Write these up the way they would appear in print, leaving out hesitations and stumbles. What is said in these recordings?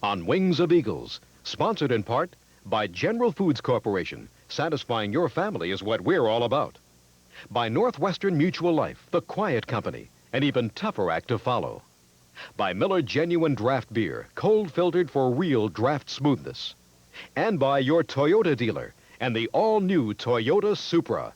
On Wings of Eagles, sponsored in part by General Foods Corporation. Satisfying your family is what we're all about. By Northwestern Mutual Life, the quiet company, an even tougher act to follow. By Miller Genuine Draft Beer, cold filtered for real draft smoothness. And by your Toyota dealer and the all-new Toyota Supra.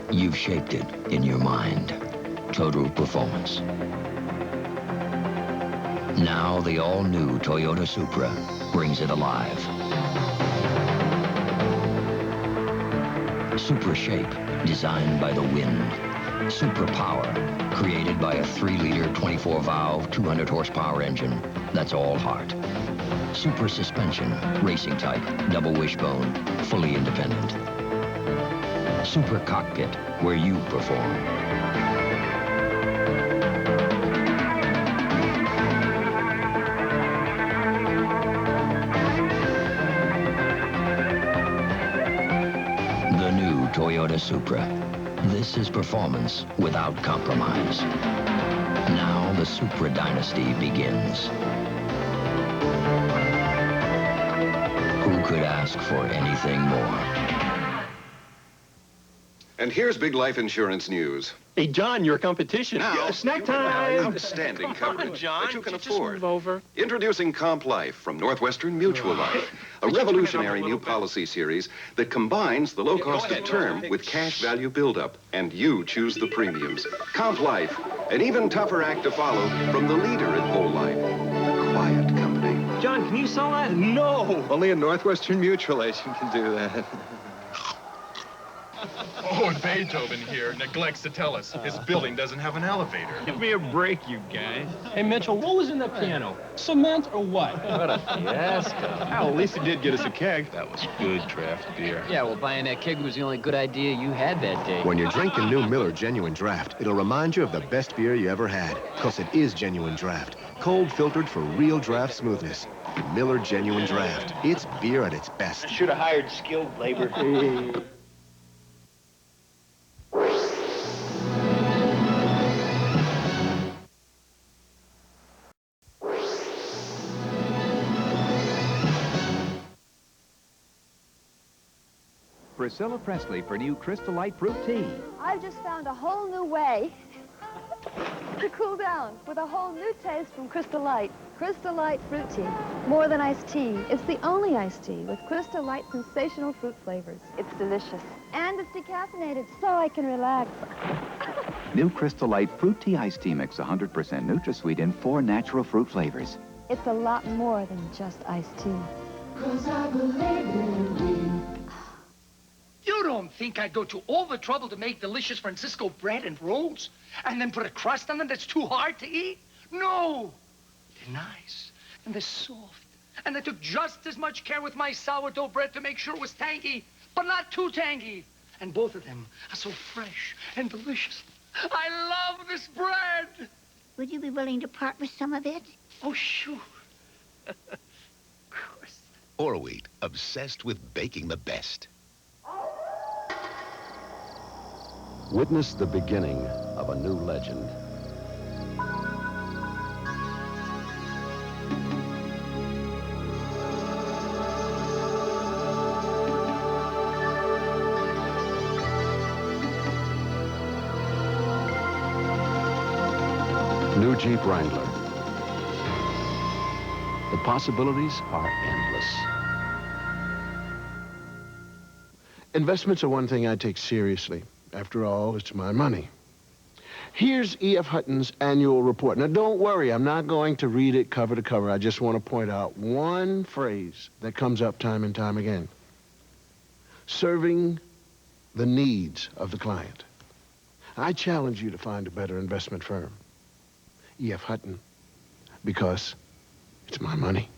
You've shaped it in your mind. Total performance. Now the all-new Toyota Supra brings it alive. Supra shape, designed by the wind. Supra power, created by a 3-liter, 24-valve, 200-horsepower engine. That's all heart. Supra suspension, racing type, double wishbone, fully independent. Supra cockpit, where you perform. The new Toyota Supra. This is performance without compromise. Now the Supra dynasty begins. Who could ask for anything more? And here's big life insurance news. Hey, John, your competition. Now, snack you have time. outstanding coverage John, that you can just afford. move over. Introducing CompLife from Northwestern Mutual Life, a revolutionary new policy series that combines the low cost of term with cash value buildup, and you choose the premiums. CompLife, an even tougher act to follow from the leader in whole life, the quiet company. John, can you sell that? No. Only a Northwestern mutual agent can do that. Oh, and Beethoven here neglects to tell us his building doesn't have an elevator. Give me a break, you guys. Hey, Mitchell, what was in the piano? Cement or what? What a fiasco. Well, at least he did get us a keg. That was good draft beer. Yeah, well, buying that keg was the only good idea you had that day. When you're drinking new Miller Genuine Draft, it'll remind you of the best beer you ever had. Because it is Genuine Draft. Cold filtered for real draft smoothness. Miller Genuine Draft. It's beer at its best. Should have hired skilled labor. Priscilla Presley for new Crystal Light Fruit Tea. I've just found a whole new way to cool down with a whole new taste from Crystal Light. Crystal Light Fruit Tea. More than iced tea. It's the only iced tea with Crystal Light sensational fruit flavors. It's delicious. And it's decaffeinated, so I can relax. New Crystal Light Fruit Tea Iced Tea Mix, 100% NutraSweet in 4 natural fruit flavors. It's a lot more than just iced tea. 'Cause I believe in you. You don't think I'd go to all the trouble to make delicious Francisco bread and rolls and then put a crust on them that's too hard to eat? No. They're nice and they're soft. And I took just as much care with my sourdough bread to make sure it was tangy, but not too tangy. And both of them are so fresh and delicious. I love this bread. Would you be willing to part with some of it? Oh, sure. Of course. Oroweat, obsessed with baking the best. Witness the beginning of a new legend. New Jeep Wrangler. The possibilities are endless. Investments are one thing I take seriously. After all, it's my money. Here's EFHutton's annual report. Now, don't worry, I'm not going to read it cover to cover. I just want to point out one phrase that comes up time and time again. Serving the needs of the client. I challenge you to find a better investment firm. EFHutton, because it's my money.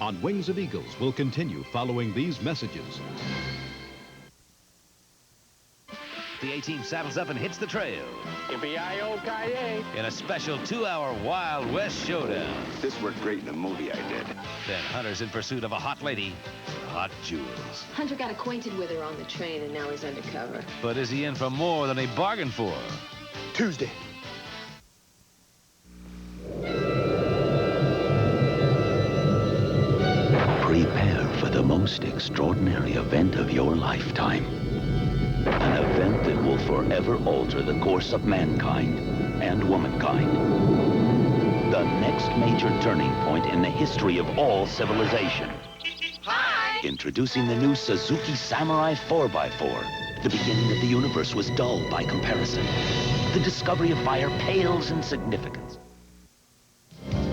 On Wings of Eagles, we'll continue following these messages. The A-Team saddles up and hits the trail Yippee-yi-yo-ki-yay. in a special 2-hour Wild West showdown. This worked great in a movie I did. Then hunters in pursuit of a hot lady hot jewels. Hunter got acquainted with her on the train, and now he's undercover. But is he in for more than he bargained for? Tuesday. Prepare for the most extraordinary event of your lifetime. An event that will forever alter the course of mankind and womankind. The next major turning point in the history of all civilization. Hi! Introducing the new Suzuki Samurai 4x4. The beginning of the universe was dull by comparison. The discovery of fire pales in significance.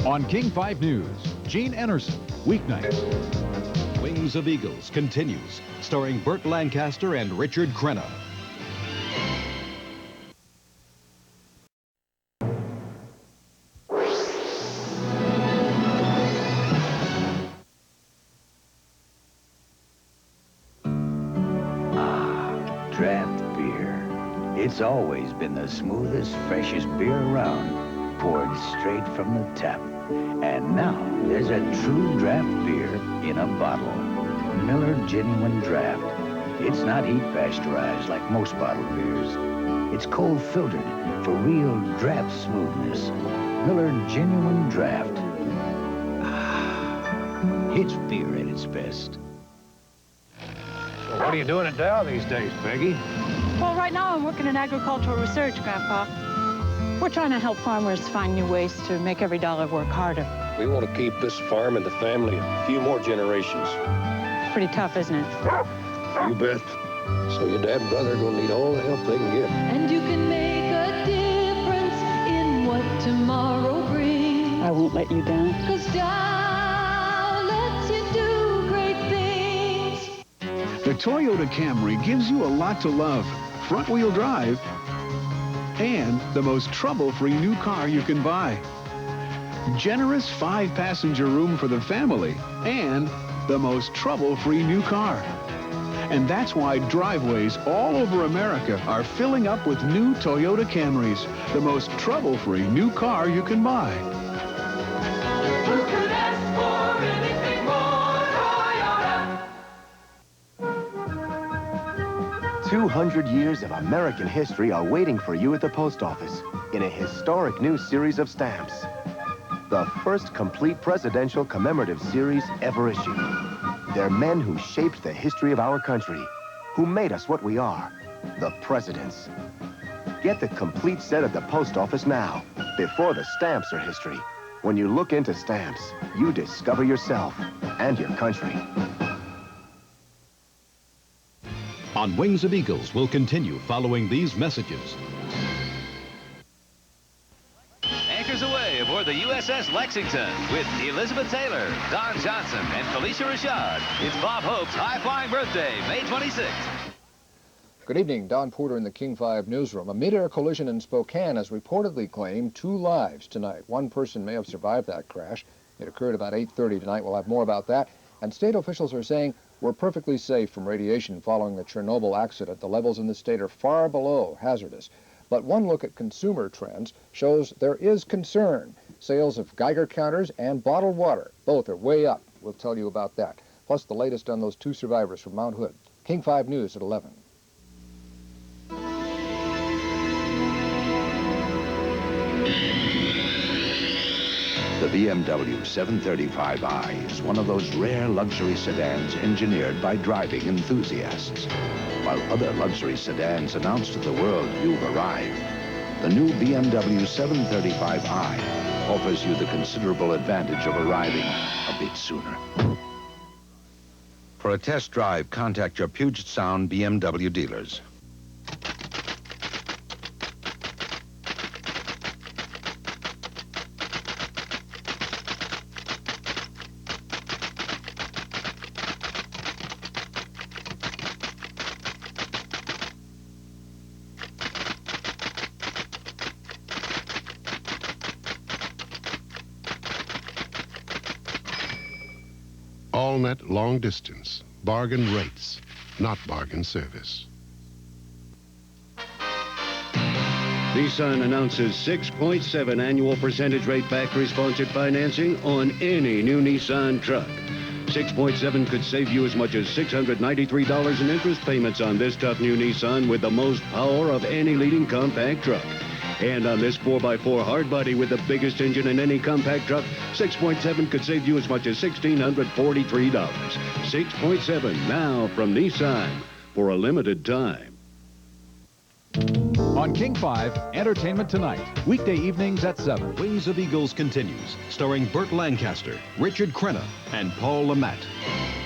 On King 5 News, Gene Enersen, weeknights. Wings of Eagles continues, starring Burt Lancaster and Richard Crenna. Draft beer. It's always been the smoothest, freshest beer around, poured straight from the tap. And now there's a true draft beer in a bottle. Miller Genuine Draft. It's not heat pasteurized like most bottled beers. It's cold filtered for real draft smoothness. Miller Genuine Draft. It's beer at its best. What are you doing at Dow these days, Peggy? Well, right now I'm working in agricultural research, Grandpa. We're trying to help farmers find new ways to make every dollar work harder. We want to keep this farm in the family a few more generations. Pretty tough, isn't it? You bet. So your dad and brother are going to need all the help they can get. And you can make a difference in what tomorrow brings. I won't let you down. 'Cause Dow lets you do great things. The Toyota Camry gives you a lot to love. Front-wheel drive and the most trouble-free new car you can buy. Generous 5-passenger room for the family and the most trouble-free new car. And that's why driveways all over America are filling up with new Toyota Camrys, the most trouble-free new car you can buy. Who could ask for anything more, Toyota? 200 years of American history are waiting for you at the post office in a historic new series of stamps. The first complete presidential commemorative series ever issued. They're men who shaped the history of our country, who made us what we are, the presidents. Get the complete set at the post office now, before the stamps are history. When you look into stamps, you discover yourself and your country. On Wings of Eagles, we'll continue following these messages. Anchors away aboard the USS Lexington with Elizabeth Taylor, Don Johnson, and Felicia Rashad. It's Bob Hope's high-flying birthday, May 26th. Good evening, Don Porter in the King 5 newsroom. A mid-air collision in Spokane has reportedly claimed 2 lives tonight. One person may have survived that crash. It occurred about 8:30 tonight. We'll have more about that. And state officials are saying we're perfectly safe from radiation following the Chernobyl accident. The levels in the state are far below hazardous. But one look at consumer trends shows there is concern. Sales of Geiger counters and bottled water, both are way up. We'll tell you about that. Plus the latest on those 2 survivors from Mount Hood. King 5 News at 11. The BMW 735i is one of those rare luxury sedans engineered by driving enthusiasts. While other luxury sedans announce to the world you've arrived, the new BMW 735i offers you the considerable advantage of arriving a bit sooner. For a test drive, contact your Puget Sound BMW dealers. Allnet long distance, bargain rates, not bargain service. Nissan announces 6.7 annual percentage rate factory-sponsored financing on any new Nissan truck. 6.7 could save you as much as $693 in interest payments on this tough new Nissan with the most power of any leading compact truck. And on this 4x4 hard body with the biggest engine in any compact truck, 6.7 could save you as much as $1,643. 6.7 now from Nissan for a limited time. On King 5, Entertainment Tonight, weekday evenings at 7. Wings of Eagles continues, starring Burt Lancaster, Richard Crenna, and Paul LeMat.